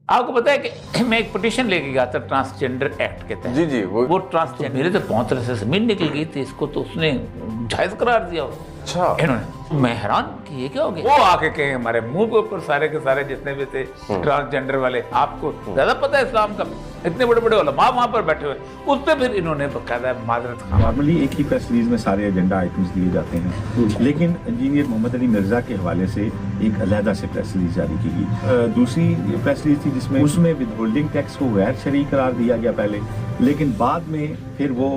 आपको पता है कि मैं एक पिटीशन लेके गया था ट्रांसजेंडर एक्ट के तहत। जी जी वो ट्रांसजेंडर मेरे तो पहुंच रहे से जमीन निकल गई थी, इसको तो उसने जायज करार दिया। अच्छा इन्होंने, मैं हैरान कि ये क्या हो गया। वो आके कहे हमारे मुंह के ऊपर सारे के सारे जितने भी थे ट्रांसजेंडर वाले, आपको ज्यादा पता है इस्लाम का, इतने बड़े बड़े उलमा वहां पर बैठे हुए, उस पर फिर इन्होंने बकायदा माजरत खामा। नॉर्मली एक ही प्रेस रिलीज में सारे एजेंडा आइटम्स दिए जाते हैं, लेकिन इंजीनियर मोहम्मद अली मिर्जा के हवाले से एक अलहदा से प्रेस रिलीज जारी की गई। दूसरी प्रेस रिलीज थी जिसमें उसमें विद होल्डिंग टैक्स को गैर शरई करार दिया गया पहले, लेकिन बाद में फिर वो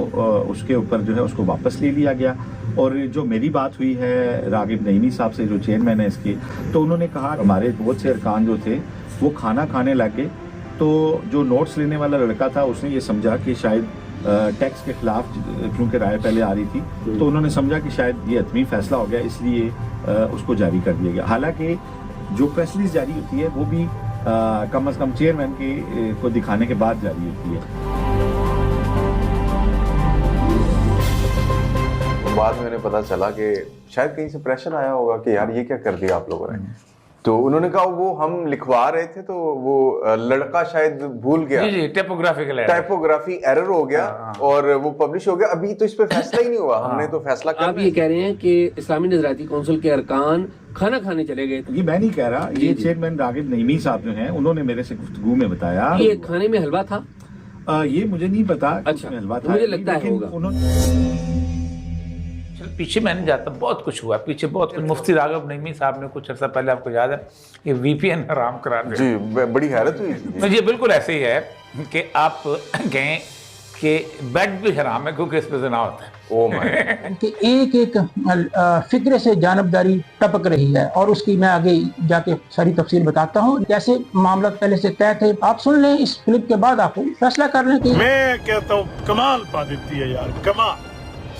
उसके ऊपर जो है उसको वापस ले लिया गया। और जो मेरी बात हुई है रागिब नईमी साहब से, जो चेयरमैन है इसके, तो उन्होंने कहा हमारे बहुत से अरकान जो थे वो खाना खाने लगे, तो जो नोट्स लेने वाला लड़का था उसने ये समझा कि शायद टैक्स के खिलाफ क्योंकि राय पहले आ रही थी, तो उन्होंने समझा कि शायद ये हतमी फैसला हो गया, इसलिए उसको जारी कर दिया गया। हालांकि जो प्रेस रिलीज जारी होती है वो भी कम से कम चेयरमैन के को दिखाने के बाद जारी होती है। बाद में उन्हें पता चला कि शायद कहीं से प्रेशर आया होगा कि यार ये क्या कर दिया आप लोगों ने, तो उन्होंने कहा वो हम लिखवा रहे थे तो वो लड़का शायद भूल गया, जी टाइपोग्राफी एरर हो गया और वो पब्लिश हो गया। अभी तो इस पे फैसला ही नहीं हुआ, हमने तो फैसला कर। आप ये कह रहे हैं कि इस्लामी नजराती कौंसिल के अरकान खाना खाने चले गए थे? ये मैं नहीं कह रहा, ये चेयरमैन रागिब नईमी साहब जो हैं उन्होंने मेरे से गुफ्तगू में बताया। ये खाने में हलवा था? ये मुझे नहीं पता। अच्छा, हलवा था, मुझे लगता है होगा। पीछे मैंने जाता बहुत कुछ हुआ पीछे, बहुत कुछ। मुफ्ती रागिब नईमी साहब ने कुछ अर्सा पहले, आपको याद है, ये VPN हराम करार दिया। जी बड़ी हैरत हुई। ये बिल्कुल ऐसे ही है कि आप कहें कि बेड भी हराम है क्योंकि इस पे ज़िना होता है। ओ माय कि एक एक फिक्रे से जानबदारी टपक रही है, और उसकी मैं आगे जाके सारी तफसील बताता हूँ। कैसे मामला पहले से तय थे, आप सुन लें, इस क्लिप के बाद आपको फैसला कर लें कि मैं कहता हूँ कमाल पा देती है यार, कमाल।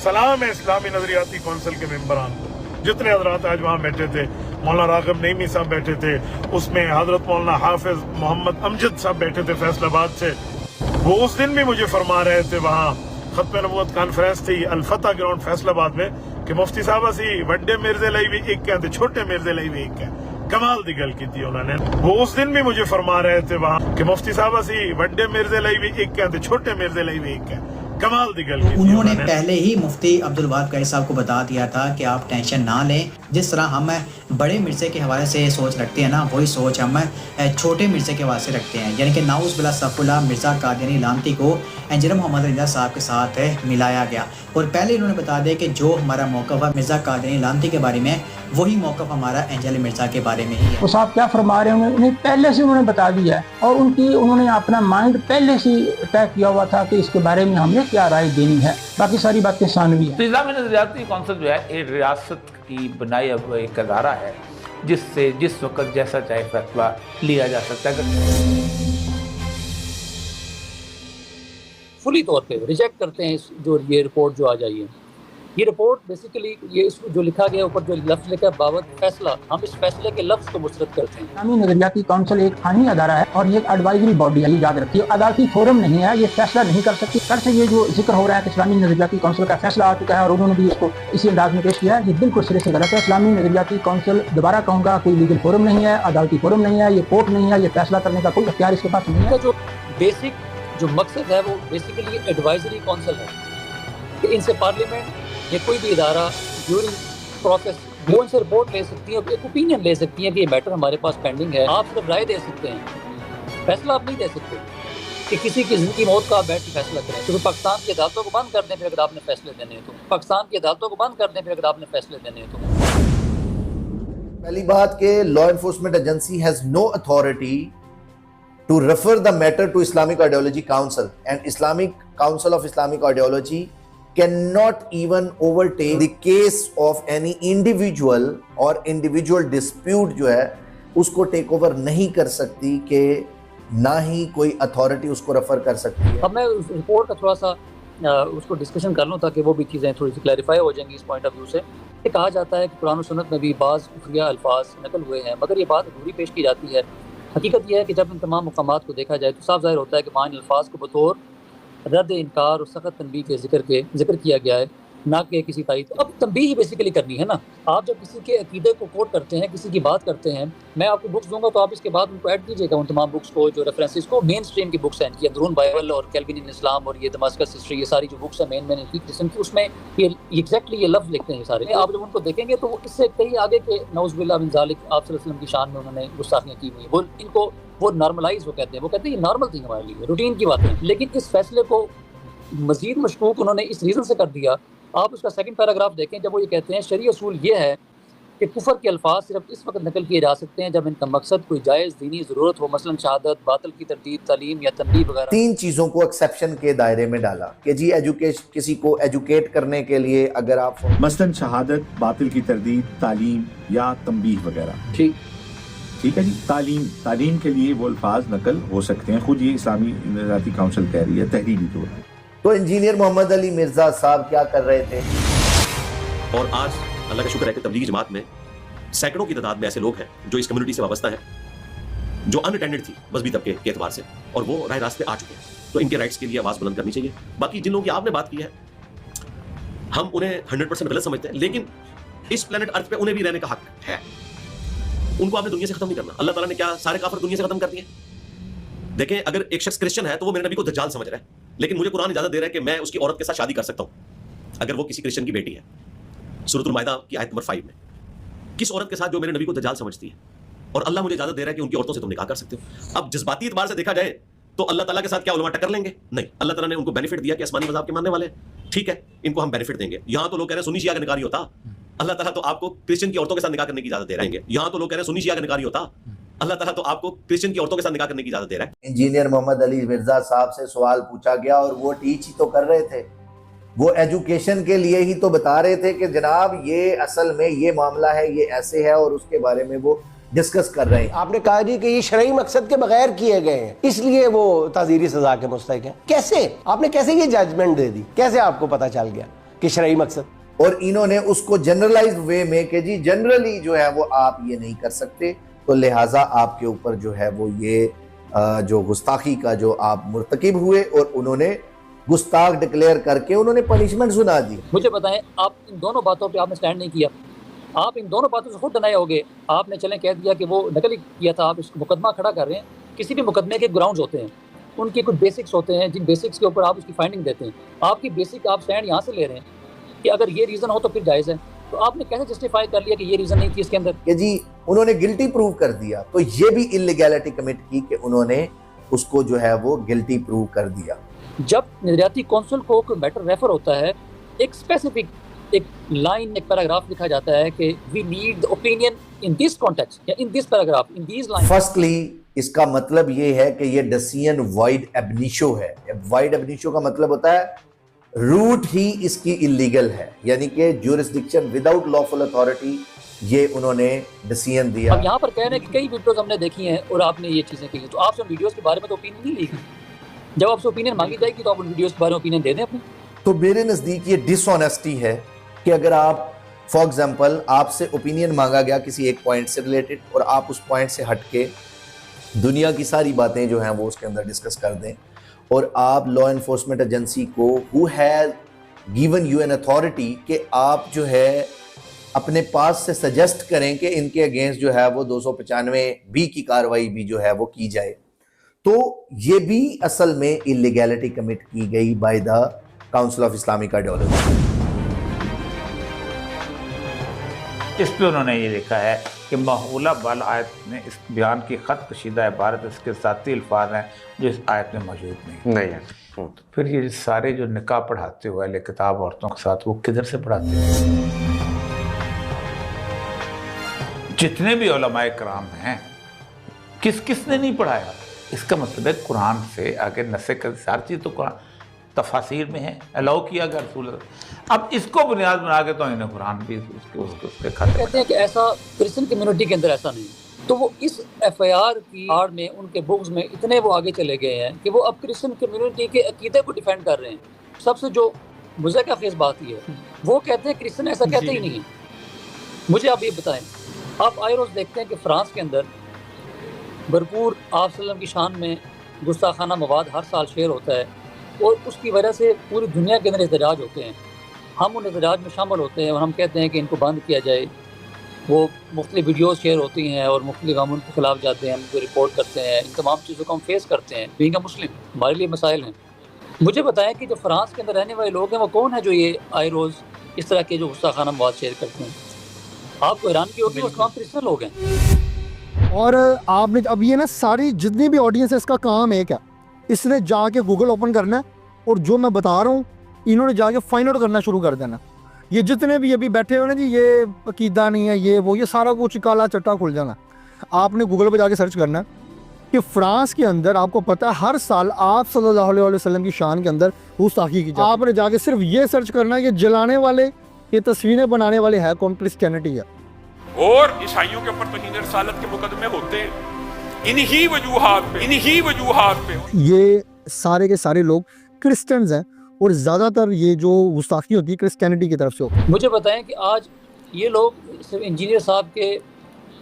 सलाम है इस्लामी नजरियाती कौंसिल के मेंबरान को, जितने हजरात आज वहाँ बैठे थे। मौलाना रागिब नईमी साहब बैठे थे, उसमें हजरत मौलाना हाफिज मोहम्मद अमजद साहब बैठे थे फैसलाबाद से। वो उस दिन भी मुझे फरमा रहे थे, वहाँ खत्म नबूवत कॉन्फ्रेंस थी अल-फतह ग्राउंड फैसलाबाद में, कि मुफ्ती साहब असी वड्डे मिर्जे लाई भी एक कहते, छोटे मिर्जे लाई भी एक कह। कमाल दी गल की थी उन्होंने। वो उस दिन भी मुझे फरमा रहे थे वहाँ कि मुफ्ती साहब असी वड्डे मिर्जे लाई भी एक कहते, छोटे मिर्जे लाई भी एक कह। कमाल दी गल की थी उन्होंने पहले ही मुफ्ती अब्दुल वहाब कारी साहब को बता दिया था कि आप टेंशन ना लें, जिस तरह हम बड़े मिर्जे के हवाले से सोच रखते हैं ना, वही सोच हम छोटे मिर्जे के हवाले से रखते हैं। यानी कि नाउज़ बिल्लाह सफ़ुल्लाह मिर्ज़ा कादियानी लानती को इंजीनियर मोहम्मद रिजा साहब के साथ मिलाया गया, और पहले इन्होंने बता दिया कि जो हमारा मौक़िफ़ है मिर्ज़ा कादियानी लानती के बारे में, वही मौक़िफ़ हमारा एंजल मिर्ज़ा के बारे में ही है। वो साहब क्या फरमा रहे हैं, उन्हें पहले से उन्होंने बता दिया है, और उन्होंने अपना माइंड पहले से तय किया हुआ था कि इसके बारे में हमने क्या राय देनी है। बाकी सारी बातें सानवी है। तो इस्लामी नजरियाती कौंसिल जो है एक रियासत की बनाया हुआ एक अदारा है, जिससे जिस वक्त जैसा चाहे फैसला लिया जा सकता है। फुली तौर पे रिजेक्ट करते हैं जो ये रिपोर्ट जो आ जाई है। ये रिपोर्ट बेसिकली ये इसको जो लिखा गया ऊपर जो लफ्ज़ लिखा है बाबत फैसला, हम इस फैसले के लफ्ज़ को मुस्तरद करते हैं। इस्लामी नजरियाती कौंसिल एक आईनी अदारा है और ये एक एडवाइजरी बॉडी है, ये याद रखिए। अदालती फोरम नहीं है, ये फैसला नहीं कर सकती। कर से ये जो जिक्र हो रहा है कि इस्लामी नजरियाती कौंसिल का फैसला आ चुका है और उन्होंने भी इसको इसी अंदाज में पेश किया है, ये बिल्कुल सिरे से गलत है। इस्लामी नजरियाती कौंसिल, दोबारा कहूँगा, कोई लीगल फोरम नहीं है, अदालती फोरम नहीं है, ये कोर्ट नहीं है, ये फैसला करने का कोई अख्तियार इसके पास नहीं है। जो बेसिक जो मकसद है वो बेसिकली एडवाइजरी कौंसिल है कि इनसे पार्लियामेंट या कोई भी इदारा ड्यूरिंग प्रोसेस वो इनसे रिपोर्ट ले सकती है, एक ओपिनियन ले सकती है कि ये मैटर हमारे पास पेंडिंग है। आप सिर्फ राय दे सकते हैं, फैसला आप नहीं दे सकते कि किसी की जिंदगी मौत का आप बैठ के फैसला करें। तो पाकिस्तान की अदालतों को बंद कर दें फिर अगर आपने फैसले देने हैं तो, पाकिस्तान की अदालतों को बंद कर दें फिर अगर आपने फैसले देने हैं तो। पहली बात कि law enforcement agency has no authority to refer the matter to Islamic Ideology Council, and Islamic Council of Islamic Ideology cannot even overtake the case of any individual or individual dispute जो है उसको take over नहीं कर सकती, कि ना ही कोई authority उसको रेफर कर सकती है। अब मैं उस रिपोर्ट का थोड़ा सा उसको डिस्कशन कर लूँ ताकि वो भी चीज़ें थोड़ी सी क्लैरिफाई हो जाएंगी इस पॉइंट ऑफ व्यू से। ये कहा जाता है कि कुरान और सुन्नत में भी बाज़ खुफिया अल्फाज नकल हुए हैं, मगर ये बात अधूरी पेश की जाती है। हकीकत यह है कि जब इन तमाम मकामात को देखा जाए तो साफ ज़ाहिर होता है कि वहाँ इन अल्फाज को बतौर रद्द इनकार और सख्त तनबीह के जिक्र किया गया है। ना कि किसी तारीफ। अब तंबीह बेसिकली करनी है ना। आप जब किसी के अकीदे को कोट करते हैं, किसी की बात करते हैं, मैं आपको बुक्स दूंगा तो आप इसके बाद उनको ऐड कीजिएगा उन तमाम बुक्स को, जो रेफरेंसेस को। मेन स्ट्रीम की बुक्स हैं इनकी, अंदरून बाइबल और कैल्विन इन इस्लाम और ये दमास्कस हिस्ट्री, ये सारी जो बुक्स हैं मेन इनकी किस्म की, उसमें ये एग्जैक्टली ये लफ्ज़ लिखते हैं सारे। आप जब उनको देखेंगे तो वो इससे कहीं आगे के नौज़ुबिल्लाह मिन ज़ालिक आप सल्लल्लाहु अलैहि वसल्लम की शान में उन्होंने गुस्ताखियाँ की हुई। वो इनको वो नॉर्मलाइज वो कहते हैं ये नॉर्मल थी हमारे लिए, रूटीन की बातें। लेकिन इस फैसले को मजीद मशकूक उन्होंने इस रीज़न से कर दिया। आप उसका सेकंड पैराग्राफ देखें, जब वो ये कहते हैं शरीय असूल ये है कि कुफर के अल्फाज सिर्फ इस वक्त नकल किए जा सकते हैं जब इनका मकसद कोई जायज़ दीनी ज़रूरत हो, मसलन शहादत, बातिल की तरदीद, तालीम या तनबीह वगैरह। 3 चीजों को एक्सेप्शन के दायरे में डाला कि जी एजुकेशन, किसी को एजुकेट करने के लिए अगर आप मसलन शहादत, बातिल की तरदीद, तालीम या तंबीह वगैरह। ठीक है जी। तालीम के लिए वो अल्फाज नकल हो सकते हैं, खुद ये इस्लामी नज़रियाती काउंसिल कह रही है तहरीरी तौर पर। तो इंजीनियर मोहम्मद अली मिर्जा साहब क्या कर रहे थे? और आज अल्लाह का शुक्र है कि तबलीगी जमात में सैकड़ों की तादाद में ऐसे लोग हैं जो इस कम्युनिटी से वाबस्ता हैं, जो अनअटेंडेड थी मजहबी तबके के एतबार से, और वो राह रास्ते आ चुके हैं। तो इनके राइट्स के लिए आवाज़ बुलंद करनी चाहिए। बाकी जिन लोगों की आपने बात की है, हम उन्हें 100% गलत समझते हैं, लेकिन इस प्लेनेट अर्थ पे उन्हें भी रहने का हक है। उनको आपने दुनिया से खत्म नहीं करना। अल्लाह ताला ने क्या सारे काफिर दुनिया से खत्म कर दिए? देखें, अगर एक शख्स क्रिश्चियन है तो वो मेरे नबी को दज्जाल समझ रहा है, लेकिन मुझे कुरान इजाजत दे रहा है कि मैं उसकी औरत के साथ शादी कर सकता हूं अगर वो किसी क्रिश्चियन की बेटी है। सूरतुल माइदा की आयत नंबर 5 में, किस औरत के साथ जो मेरे नबी को दज्जाल समझती है, और अल्लाह मुझे इजाजत दे रहा है कि उनकी औरतों से तुम निकाह कर सकते हो। अब जज्बाती एतबार से देखा जाए तो अल्लाह ताला के साथ क्या उलमा टक्कर लेंगे? नहीं। अल्लाह ताला ने उनको बेनिफिट दिया कि आसमानी मज़हब के मानने वाले हैं, ठीक है, इनको हम बेनिफिट देंगे। यहाँ तो लोग कह रहे हैं सुन्नी शिया का निकाह नहीं होता, अल्लाह ताला तो आपको क्रिश्चियन की औरतों के साथ निकाह करने की इजाजत दे रहे हैं। यहाँ तो लोग कह रहे हैं सुन्नी शिया का निकाह नहीं होता, अल्लाह ताला तो आपको क्रिश्चियन की औरतों के साथ निकाह करने की इजाजत दे रहा है। इंजीनियर मोहम्मद अली मिर्जा साहब से सवाल पूछा गया और वो टीच ही तो कर रहे थे, वो एजुकेशन के लिए ही तो बता रहे थे कि जनाब ये असल में ये मामला है, ये ऐसे है, और उसके बारे में वो डिस्कस कर रहे हैं। आपने कहा जी कि ये शरई मकसद के बगैर किए गए हैं, इसलिए वो ताज़ीरी सजा के मुस्तहिक हैं। कैसे आपने कैसे ये जजमेंट दे दी? कैसे आपको पता चल गया कि शरई मकसद? और इन्होंने उसको जनरलाइज्ड वे में कि जी जनरली जो है वो आप ये नहीं कर सकते, तो लिहाजा आपके ऊपर जो है वो ये जो गुस्ताखी का जो आप मुर्तकिब हुए, और उन्होंने गुस्ताख डिक्लेयर करके उन्होंने पनिशमेंट सुना दी। मुझे बताएं, आप इन दोनों बातों पे आपने स्टैंड नहीं किया, आप इन दोनों बातों से खुद डिनाई हो गए। आपने चलें कह दिया कि वो नकल किया था, आप इसको मुकदमा खड़ा कर रहे हैं। किसी भी मुकदमे के ग्राउंड्स होते हैं, उनके कुछ बेसिक्स होते हैं, जिन बेसिक्स के ऊपर आप उसकी फाइंडिंग देते हैं। आपकी बेसिक आप स्टैंड यहाँ से ले रहे हैं कि अगर ये रीज़न हो तो फिर जायज़ है, तो आपने कैसे जस्टिफाई कर लिया कि ये रीज़न नहीं थी इसके अंदर? कि जी उन्होंने गिल्टी प्रूव कर दिया, तो ये भी इलीगैलिटी कमिट की कि उन्होंने उसको जो है वो गिल्टी प्रूव कर दिया। जब नज़रियाती कौंसिल को कोई मैटर रेफर होता है, एक स्पेसिफिक एक लाइन, एक पैराग्राफ लिखा जाता है कि we need the opinion in this context या in this paragraph, in these line. Firstly इसका मतलब ये है कि ये डिसीजन वाइड एबनिशो है। वाइड एबनिशो का मतलब होता है रूट ही इसकी इलीगल है, यानी कि ज्यूरिसडिक्शन विदाउट लॉफुल अथॉरिटी, ये उन्होंने डिसीजन दिया। अब यहाँ पर कह रहे हैं कि कई वीडियोस हमने देखी हैं और आपने ये चीज़ें कही, तो आपसे उन वीडियोस के बारे में तो ओपिनियन नहीं लेगी। जब आपसे ओपिनियन मांगी जाएगी तो आप उन वीडियोस के बारे में ओपिनियन दे दें अपने। तो मेरे नज़दीक ये डिसऑनेस्टी है कि अगर आप फॉर एग्जांपल आपसे ओपिनियन मांगा गया किसी एक पॉइंट से रिलेटेड, और आप उस पॉइंट से हट के दुनिया की सारी बातें जो हैं वो उसके अंदर डिस्कस कर दें, और आप लॉ एनफोर्समेंट एजेंसी को who has given you an authority कि आप जो है अपने पास से सजेस्ट करें कि इनके अगेंस्ट जो है वो 295 की कार्रवाई भी जो है वो की जाए, तो ये भी असल में इलीगैलिटी कमिट की गई by the council of Islamic ideology. इस पे उन्होंने ये लिखा है कि माहौला बाल आयत में इस बयान की ख़त कशीदा इबारत इसके साथी अल्फाज हैं जो इस आयत में मौजूद नहीं है। तो फिर ये सारे जो निकाह पढ़ाते हुए अहले किताब औरतों के साथ वो किधर से पढ़ाते हैं? जितने भी उलमाए कराम हैं, किसने नहीं पढ़ाया? इसका मतलब है कुरान से आगे नसे कर सारी चीज़ तो कुरान तफासिर में है, अलाउ किया गया रसूल। अब इसको बुनियाद बना के तो इन्हें कुरान भी उसके खाते कहते हैं कि ऐसा क्रिश्चियन कम्युनिटी के अंदर ऐसा नहीं। तो वो इस एफआईआर की आड़ में उनके बुक्स में इतने वो आगे चले गए हैं कि वो अब क्रिश्चियन कम्युनिटी के अकीदे को डिफेंड कर रहे हैं। सबसे जो मुज़क्किर बात ये है, वो कहते हैं क्रिश्चियन ऐसा कहते ही नहीं है। मुझे आप ये बताएं, आप आए रोज़ देखते हैं कि फ्रांस के अंदर भरपूर आप सल्लम की शान में गुस्ताखाना मवाद हर साल शेयर होता है, और उसकी वजह से पूरी दुनिया के अंदर एहतजाज होते हैं। हम उन एहतजाज में शामिल होते हैं और हम कहते हैं कि इनको बंद किया जाए। वो मुख्तलिफ वीडियोज़ शेयर होती हैं और मुख्तलिफ हम उनके खिलाफ जाते हैं, उनको रिपोर्ट करते हैं। इन तमाम चीज़ों को हम फेस करते हैं। बीइंग अ मुस्लिम हमारे लिए मसाइल हैं। मुझे बताएं कि जो फ्रांस के अंदर रहने वाले लोग हैं वो कौन है जो ये आए रोज़ इस तरह के जो गुस्ताखाना मवाद शेयर करते हैं? आपको हैरान की होगी, वो तमाम क्रिश्चियन लोग हैं। और आपने अब ये ना सारी जितनी भी ऑडियंस है इसका काम एक है, इसने जाके गूगल ओपन करना है और जो मैं बता रहा हूँ इन्होंने जाके फाइंड आउट करना शुरू कर देना। ये जितने भी अभी बैठे हुए ना जी, ये अकीदा नहीं है, ये वो, ये सारा कुछ काला चट्टा खुल जाना। आपने गूगल पे जाके सर्च करना है कि फ्रांस के अंदर आपको पता है हर साल आप सल्लल्लाहु अलैहि वसल्लम की शान के अंदर गुस्ताखी की जाती है। आपने जाके सिर्फ ये सर्च करना है कि जलाने वाले, ये तस्वीरें बनाने वाले है कौन? क्रिश्चियनिटी है। और ईसाइयों के ऊपर तौहीन रसालत के मुकदमे होते हैं इन्हीं वजूहात पे। ये सारे के सारे लोग क्रिश्चियंस हैं और ज़्यादातर ये जो गुस्ताखी होती है क्रिश्चियनिटी की तरफ से होती है। मुझे बताएं कि आज ये लोग सिर्फ इंजीनियर साहब के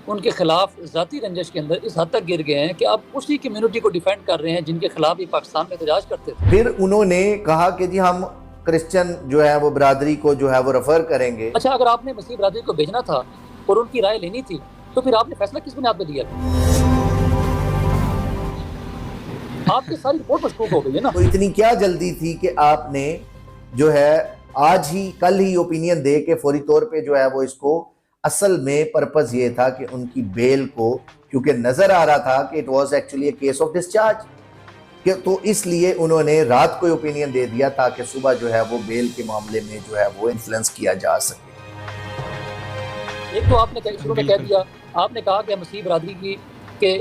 उनके खिलाफ ज़ाती रंजिश के अंदर इस हद तक गिर गए हैं कि आप उसी कम्युनिटी को डिफेंड कर रहे हैं जिनके खिलाफ ये पाकिस्तान में एहतजाज करते थे। फिर उन्होंने कहा कि जी हम क्रिश्चियन जो है वो बरादरी को जो है वो रेफर करेंगे। अच्छा, अगर आपने मसीह बरादरी को भेजना था और उनकी राय लेनी थी तो फिर आपने फैसला किस बुनियाद पर दिया? आपकी सारी रिपोर्ट मशकूक हो गई है ना। तो इतनी क्या जल्दी थी कि आपने जो है आज ही कल ही ओपिनियन दे के फौरी तौर पे जो है वो इसको, असल में पर्पस ये था कि उनकी बेल को, क्योंकि नजर आ रहा था कि it was actually A case of discharge, कि तो इसलिए उन्होंने रात को ओपिनियन दे दिया ताकि सुबह जो है वो बेल के मामले में जो है वो इन्फ्लुएंस किया जा सके। एक तो आपने शुरू में कह दिया, आपने कहा कि मसीह बरादरी की कि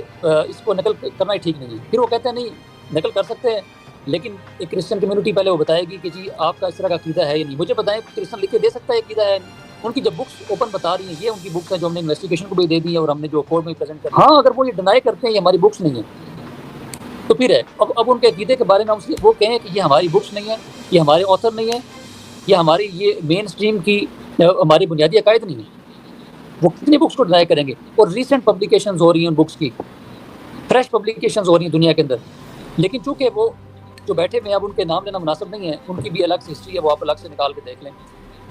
इसको नकल करना ही ठीक नहीं है। फिर वो कहते हैं नहीं नकल कर सकते हैं, लेकिन एक क्रिश्चियन कम्युनिटी पहले वो बताएगी कि जी आपका इस तरह का अकीदा है या नहीं। मुझे बताएं क्रिश्चियन लिख के दे सकता है अकीदा है? उनकी जब बुक्स ओपन बता रही हैं, ये उनकी बुक्स हैं जो हमने इन्वेस्टिगेशन को भी दे दी है और हमने जो कोर्ट में प्रेजेंट कर, हाँ अगर वो ये डिनाई करते हैं ये हमारी बुक्स नहीं है तो फिर है। अब उनके अकीदे के बारे में हम वो कहें कि ये हमारी बुक्स नहीं है, ये हमारे ऑथर नहीं है, ये हमारी ये मेन स्ट्रीम की हमारी बुनियादी अकायद नहीं है, वो कितनी बुक्स को डिनाई करेंगे? और रिसेंट पब्लिकेशंस हो रही हैं उन बुक्स की, फ्रेश पब्लिकेशंस हो रही हैं दुनिया के अंदर। लेकिन चूंकि वो जो बैठे में अब उनके नाम लेना मुनासिब नहीं है, उनकी भी अलग से हिस्ट्री है, वो आप अलग से निकाल के देख लें।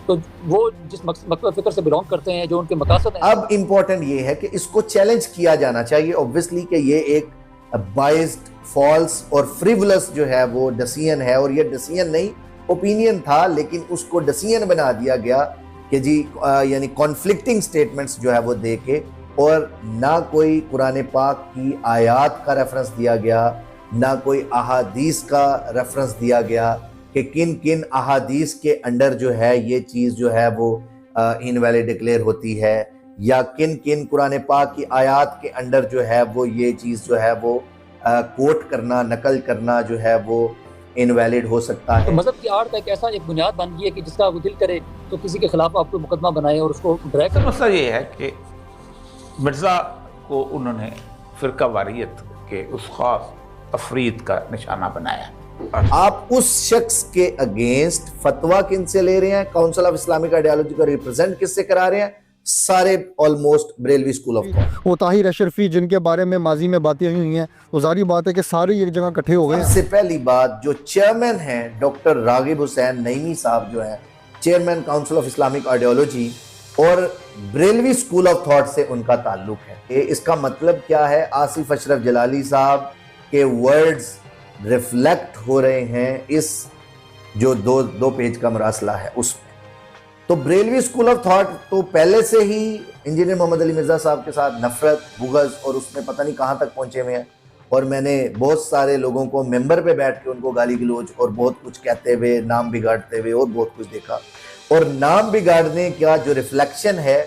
तो वो जिस मकसद फिक्र से बिलोंग करते हैं, जो उनके मकासद हैं। अब इम्पोर्टेंट ये है कि इसको चैलेंज किया जाना चाहिए ऑब्वियसली कि ये एक बाइस्ड, फॉल्स और फ्रिवलस जो है वो डिसीजन है, और ये डिसीजन नहीं ओपिनियन था, लेकिन उसको डिसीजन बना दिया गया कि जी यानी कॉन्फ्लिक्टिंग स्टेटमेंट्स जो है वो दे के, और ना कोई कुरान पाक की आयत का रेफरेंस दिया गया, ना कोई अहादीस का रेफरेंस दिया गया कि किन किन अहादीस के अंडर जो है ये चीज़ जो है वो इनवैलिड डिक्लेयर होती है, या किन किन कुरान पाक की आयत के अंडर जो है वो ये चीज़ जो है वो कोट करना, नकल करना जो है वो इनवैलिड हो सकता है। तो मजहब की आड़ का एक ऐसा एक बुनियाद बन गई है कि जिसका वो दिल करे तो किसी के खिलाफ आप कोई मुकदमा बनाए और उसको ड्रैग कर। मसला ये है कि मिर्ज़ा को उन्होंने फ़िरका वारियत के उस खास अफरीद का निशाना बनाया। आप उस शख्स के अगेंस्ट फतवा किन से ले रहे हैं? काउंसिल ऑफ इस्लामिक आइडियोलॉजी को रिप्रेजेंट किससे करा रहे हैं? सारे almost Barelvi school of thought. वो ताहिर अशरफी जिनके बारे में माजी में बातें हुई हैं, तो जारी बात है कि सारे एक जगह इकट्ठे हो गए। सबसे पहली बात, जो चेयरमैन हैं डॉक्टर रागिब हुसैन नईमी साहब जो हैं chairman council of Islamic ideology, और बरेलवी स्कूल ऑफ थॉट से उनका ताल्लुक है। इसका मतलब क्या है? आसिफ अशरफ जलाली साहब के वर्ड्स रिफ्लेक्ट हो रहे हैं इस जो दो पेज का मरासला है उसमें। तो बरेलवी स्कूल ऑफ थॉट तो पहले से ही इंजीनियर मोहम्मद अली मिर्जा साहब के साथ नफरत, बुग़ज़ और उसमें पता नहीं कहाँ तक पहुंचे हुए हैं। और मैंने बहुत सारे लोगों को मेंबर पे बैठ के उनको गाली गलौज और बहुत कुछ कहते हुए, नाम बिगाड़ते हुए और बहुत कुछ देखा। और नाम बिगाड़ने का जो रिफ्लेक्शन है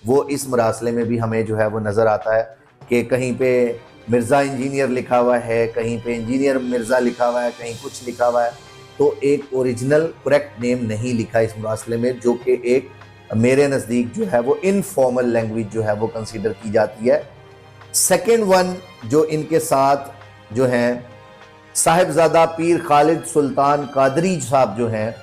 वो इस मरासले में भी हमें जो है वो नज़र आता है कि कहीं पे मिर्ज़ा इंजीनियर लिखा हुआ है, कहीं पे इंजीनियर मिर्ज़ा लिखा हुआ है, कहीं कुछ लिखा हुआ है। तो एक ओरिजिनल करेक्ट नेम नहीं लिखा इस मरासले में, जो कि एक मेरे नज़दीक जो है वो इनफॉर्मल लैंग्वेज जो है वो कंसीडर की जाती है। सेकेंड वन जो इनके साथ जो हैं साहिबजादा पीर खालिद सुल्तान कादरी साहब जो हैं,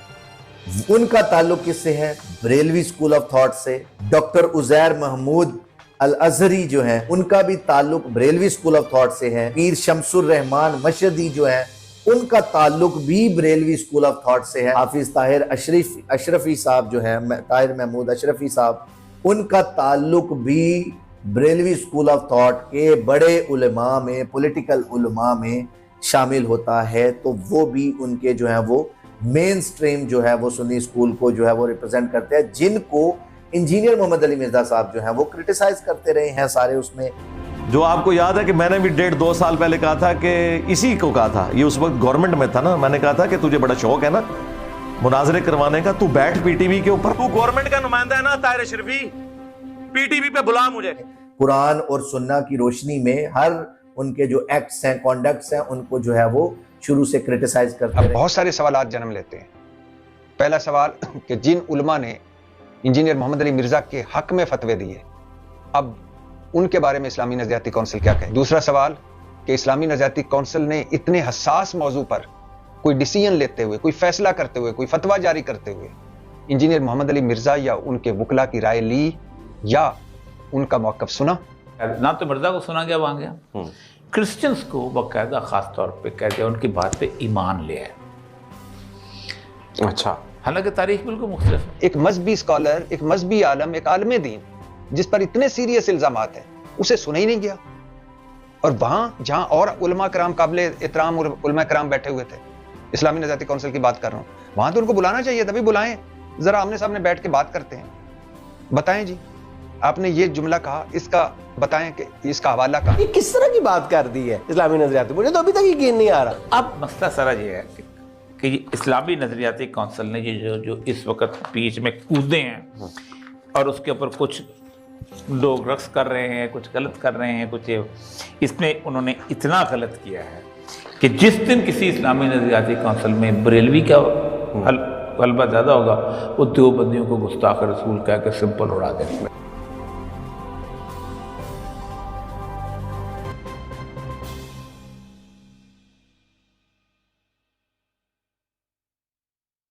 उनका ताल्लुक किससे है? बरेलवी स्कूल ऑफ थॉट से। डॉक्टर उज़ैर महमूद अल अज़हरी जो हैं, उनका भी ताल्लुक बरेलवी स्कूल ऑफ थॉट से है। पीर शमसुर रहमान मशहदी जो हैं, उनका ताल्लुक भी बरेलवी स्कूल ऑफ थॉट से है। हाफिज ताहिर अशरफी साहब जो है, ताहिर महमूद अशरफी साहब, उनका ताल्लुक भी बरेलवी स्कूल ऑफ थॉट के बड़े उलमा में, पॉलिटिकल उलमा में शामिल होता है। तो वो भी उनके जो है वो मेन स्ट्रीम जो है वो सुन्नी स्कूल को जो है वो रिप्रेजेंट करते हैं, जिनको इंजीनियर मोहम्मद अली मिर्जा साहब जो है वो क्रिटिसाइज करते रहे हैं सारे उसमें। जो आपको याद है कि मैंने भी 1.5-2 साल पहले कहा था कि इसी को कहा था, ये उस वक्त गवर्नमेंट में था ना, मैंने कहा था कि तुझे बड़ा शौक है ना मुनाजरे करवाने का, तू बैठ पीटीवी के ऊपर, तू गवर्नमेंट का नुमाइंदा है ना ताहिर अशरफी, पीटीवी पे बुला मुझे। कुरान और सुन्ना की रोशनी में हर उनके जो एक्ट्स हैं, कॉन्डक्ट्स हैं, उनको जो है वो शुरू से क्रिटिसाइज करते हैं। बहुत सारे सवालात जन्म लेते हैं। पहला सवाल कि जिन उलमा ने इंजीनियर मोहम्मद अली मिर्जा के हक में फतवे दिए, अब उनके बारे में इस्लामी नज़रियाती कौंसिल क्या कहे। दूसरा सवाल कि इस्लामी नज़रियाती कौंसिल ने इतने हसास मौजू पर कोई डिसीजन लेते हुए, कोई फैसला करते हुए, कोई फतवा जारी करते हुए इंजीनियर मोहम्मद अली मिर्जा या उनके वकला की राय ली या उनका मौक़िफ़ सुना। ना तो मिर्जा को सुना गया वहां गया, क्रिश्चियंस को बाकायदा खास तौर पे कहते हैं उनकी बात पे ईमान ले आए। अच्छा, हालांकि तारीख बिल्कुल मुख्तलिफ है। एक मजहबी स्कॉलर, एक मजहबी आलम, एक आलम दीन जिस पर इतने सीरियस इल्जामात हैं, उसे सुना ही नहीं गया। और वहां जहां और उलमा कराम काबिल एहतराम उलमा कराम बैठे हुए थे, इस्लामी नज़रियाती कौंसिल की बात कर रहा हूं, वहां तो उनको बुलाना चाहिए था। भी बुलाएं, जरा आमने सामने बैठ के बात करते हैं। बताएं जी, आपने ये जुमला कहा, इसका बताएं कि इसका हवाला कहा। ये किस तरह की बात कर दी है इस्लामी नजरियाती, मुझे तो अभी तक यकीन नहीं आ रहा। अब मसला सारा ये है कि इस्लामी नज़रियाती कौंसिल ने ये जो इस वक्त बीच में कूदे हैं और उसके ऊपर कुछ लोग रक्स कर रहे हैं, कुछ गलत कर रहे हैं, कुछ इसमें उन्होंने इतना गलत किया है कि जिस दिन किसी इस्लामी नज़रियाती कौंसिल में बरेलवी का गलबा ज़्यादा होगा, वो देवबंदियों को गुस्ताख रसूल कह के सिंपल उड़ा देंगे।